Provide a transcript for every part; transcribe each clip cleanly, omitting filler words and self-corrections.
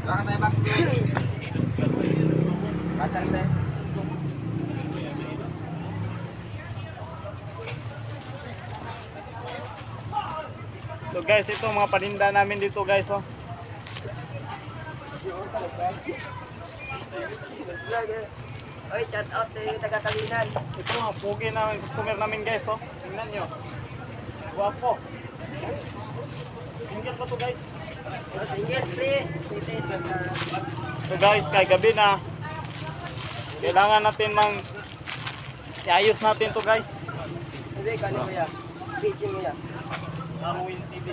Baka tayo bang Pasang tayo. So guys, ito mga paninda namin dito guys, oh. Oy, shout out to yung taga-Talinan. Ito mga pugi na customer namin guys, oh. Tingnan nyo. Guwapo. Single pa to guys. Single free. Cities. So guys, kay gabi na. Kailangan natin iayos natin to guys. Hindi, kano mo yan? Beaching mo yan. Arwin TV.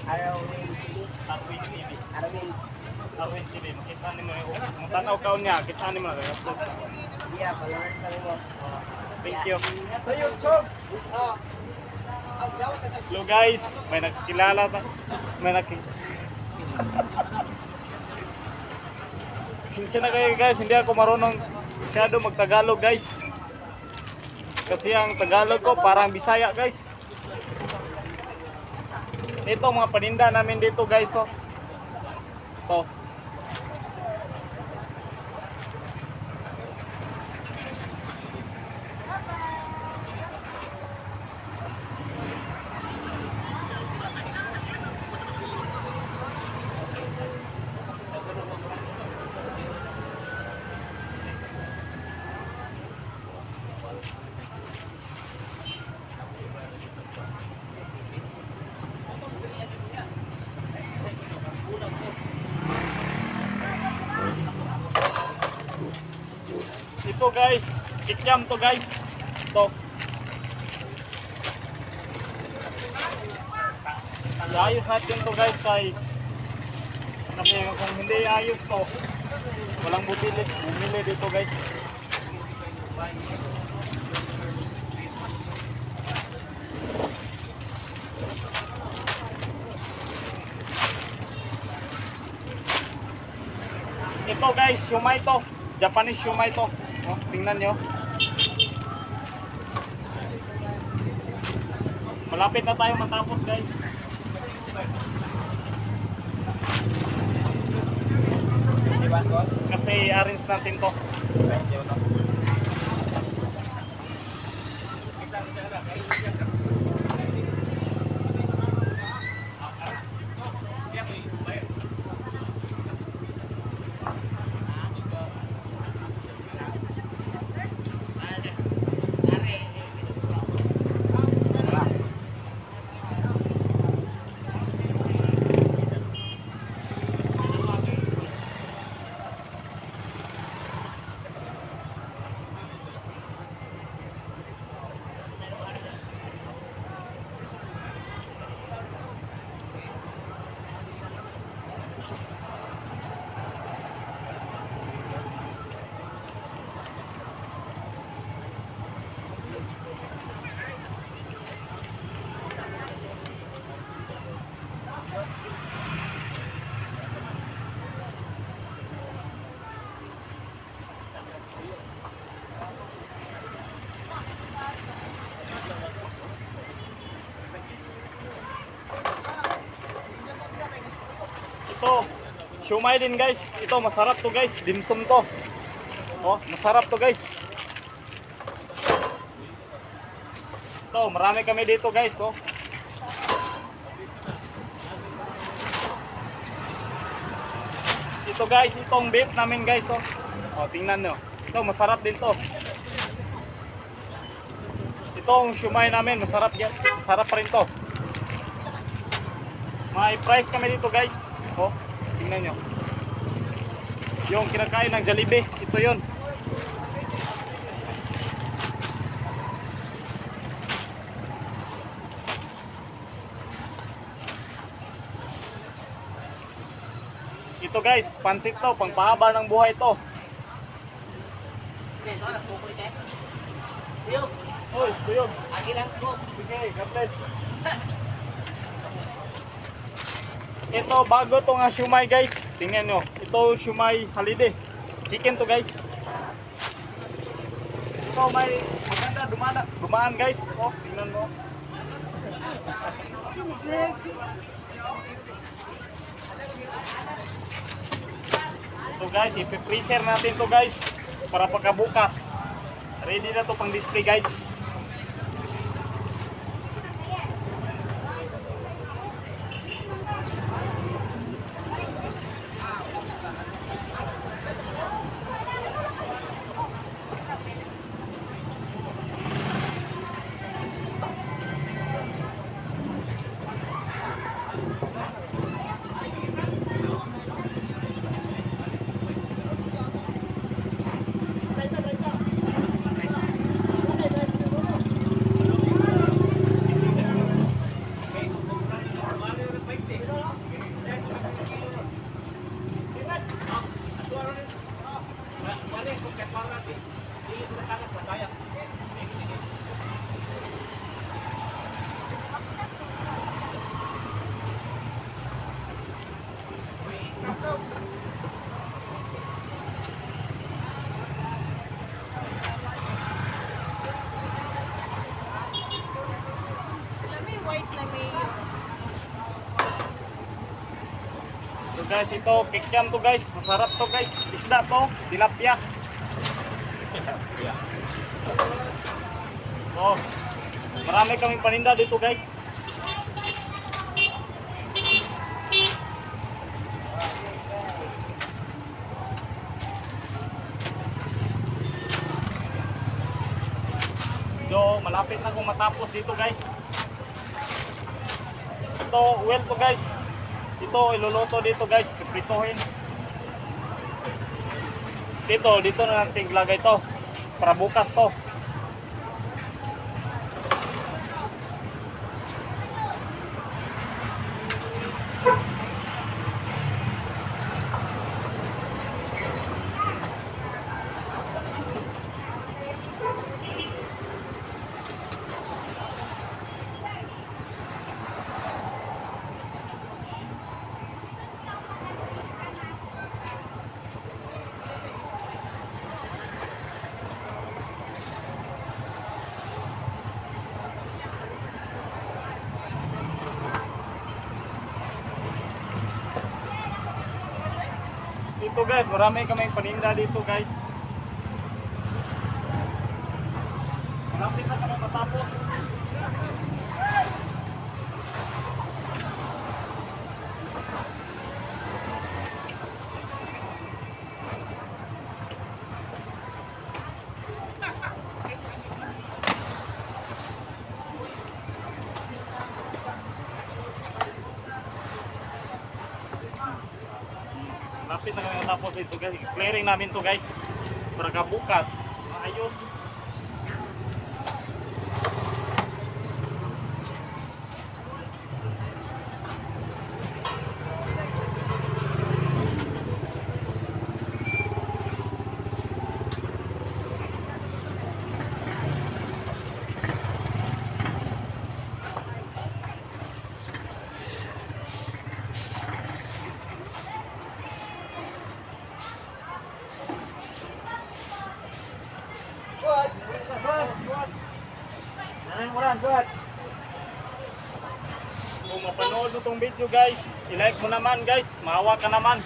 Arawin TV. Arwin TV. Arawin. Arwin TV. Makita nyo mo yung tanaw kaon niya. Kita nyo mo na. Yeah, palaran kami mo. Thank you. Sa YouTube. Oh. Hello guys, may nakikilala ta. Sinsya na kayo guys, hindi ako marunong masyado magtagalog guys. Kasi ang Tagalog ko parang Bisaya guys. Ito mga paninda namin dito guys, oh. Ito. Ito guys, kikyam to guys. Ito. Ayos natin to guys kasi kung hindi ayos to, walang bumili dito guys. Ito guys, siomai to. Japanese siomai to. Oh, tingnan nyo. Malapit na tayo matapos guys. Kasi arrange natin to. Ito, siomai din guys. Ito masarap to guys. Dimsum to. Oh, masarap to guys. Ito, marami kami dito guys, oh. Ito guys, itong beef namin guys, oh. Oh, tingnan nyo. Ito, masarap din to. Itong siomai namin, masarap yan. Masarap pa rin to. May price kami dito guys. Oh, tingnan nyo. Yung kinakain ng Jollibee, ito yun. Ito guys, pansit to, pangpahaba ng buhay to. Oy, tuyog. Sige, God bless. Ito bago to nga siomai guys. Tingnan nyo. Ito siomai holiday. Chicken to guys. Ito may maganda dumaan guys. Oh, tingnan mo. guys, ipi-freezer natin to guys para pagkabukas. Ready na to pang display guys. So guys, ito kikiam to guys, masarap to guys. Isda to, tilapia. So, marami kaming paninda dito guys. So, malapit na kung matapos dito guys. Ito, well to guys. Ito, iluluto dito guys, pipritohin. Dito na natin ilagay ito. Para bukas to. Dito guys, marami kaming paninda dito guys. Malapit na kami matapos. Malapit na kami matapos dito guys. Clearing namin to guys. Para kabukas, maayos. Kung mapanood mo itong video guys, i-like mo naman guys, maawa ka naman.